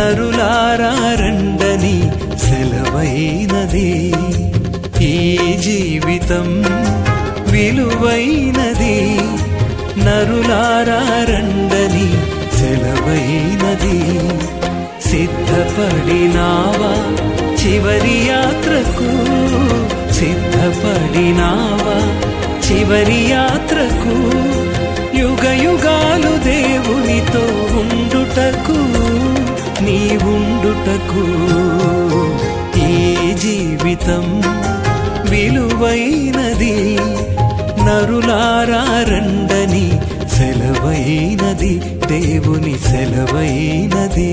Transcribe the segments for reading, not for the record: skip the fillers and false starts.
నరులారా రండని సెలవైనది. ఈ జీవితం విలువైనది, నరులారా రండని సెలవైనది. సిద్ధపడినావా చివరి యాత్రకు, సిద్ధపడినావా చివరి యాత్రకు, యుగ యుగాలు దేవునితో ఉండుటకు, నీవుండుటకు. ఈ జీవితం విలువైనది, నరులారా రండని సెలవైనది, దేవుని సెలవైనది.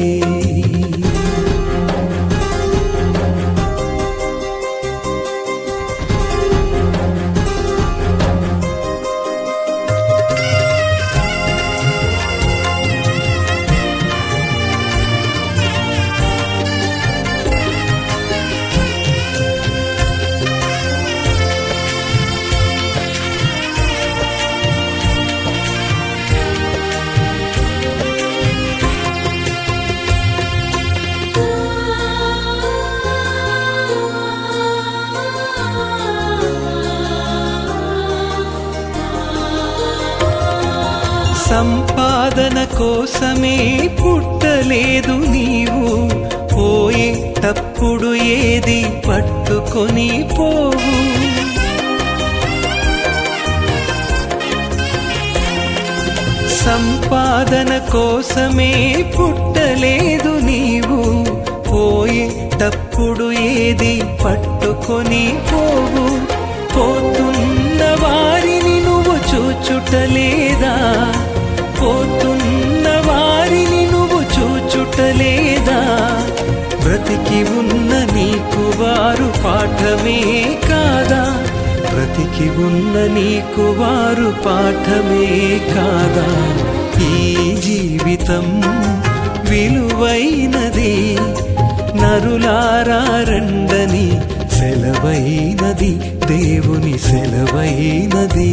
సంపాదన కోసమే పుట్టలేదు నీవు, పోయేటప్పుడు ఏది పట్టుకొని పోవు. సంపాదన కోసమే పుట్టలేదు నీవు, పోయేటప్పుడు ఏది పట్టుకొని పోవు. పోతున్న వారిని నువ్వు చూచుటలేదా, పోతున్న వారిని నువ్వు చూచుటలేదా. బ్రతికి ఉన్న నీకు వారు పాఠమే కాదా, బ్రతికి ఉన్న నీకు వారు పాఠమే కాదా. ఈ జీవితం విలువైనది, నరులారా రండని సెలవైనది, దేవుని సెలవైనది.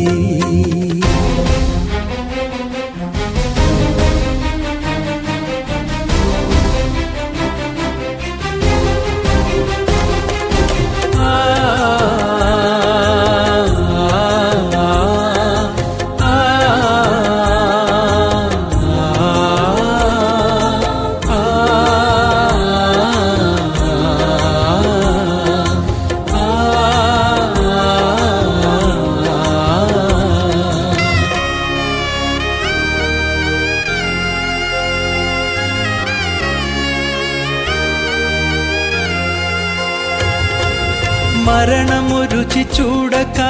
మరణము రుచి చూడక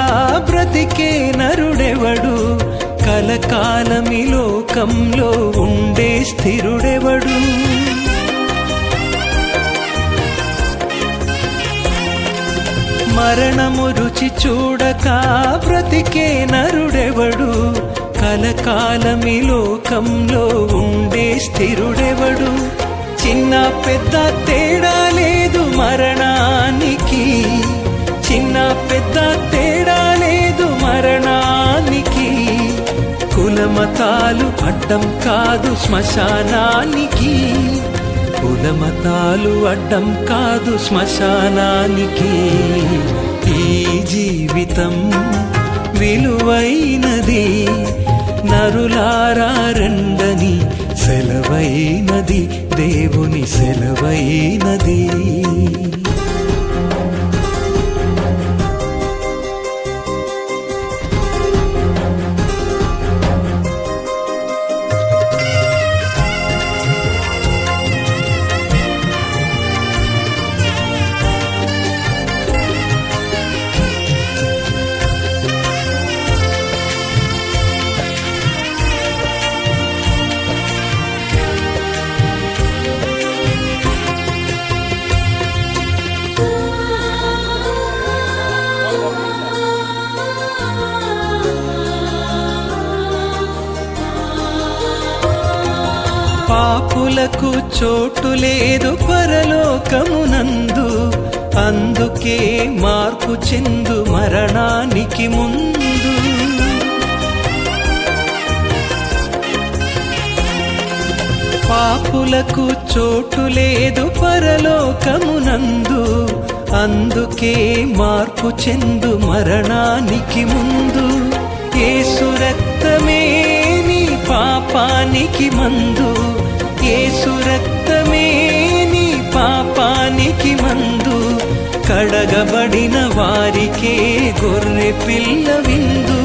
బ్రతికే నరుడెవడు, కలకాలమి లోకంలో ఉండే స్థిరుడెవడు. మరణము రుచి చూడక బ్రతికే నరుడెవడు, కలకాలమి లోకంలో ఉండే స్థిరుడెవడు. చిన్న పెద్ద తేడా లేదు మరణానికి, చిన్న పెద్ద తేడా లేదు మరణానికి. కులమతాలు అడ్డం కాదు శ్మశానానికి, కులమతాలు అడ్డం కాదు శ్మశానానికి. ఈ జీవితం విలువైనది, నరులారా రండని సెలవైనది, దేవుని సెలవైనది. పాపులకు చోటు లేదు పరలోకమునందు, అందుకే మార్పు చెందు మరణానికి ముందు. పాపులకు చోటు లేదు పరలోకమునందు, అందుకే మార్పు చెందు మరణానికి ముందు. యేసు రక్తమే నీ పాపానికి మందు, యేసు రక్తమే నీ పాపానికి మందు. కడగబడిన వారికే గొర్రె పిల్ల విందు,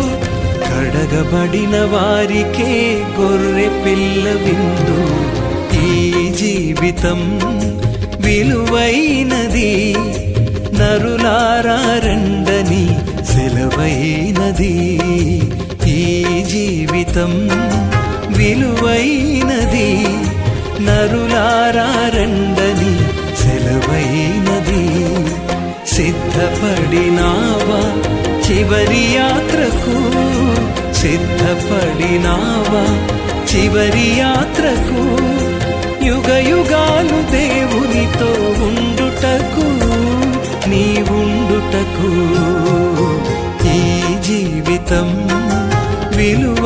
కడగబడిన వారికే గొర్రె పిల్ల విందు. ఈ జీవితం విలువైనది, నరులారా రండని సెలవైనది. ఈ జీవితం విలువైనది, నరులారా రండని సెలవైనది. సిద్ధపడినావా చివరి యాత్రకు, సిద్ధపడినావా చివరి యాత్రకు. యుగ యుగాలు దేవునితో ఉండుటకు, నీ ఉండుటకు. ఈ జీవితం విలువ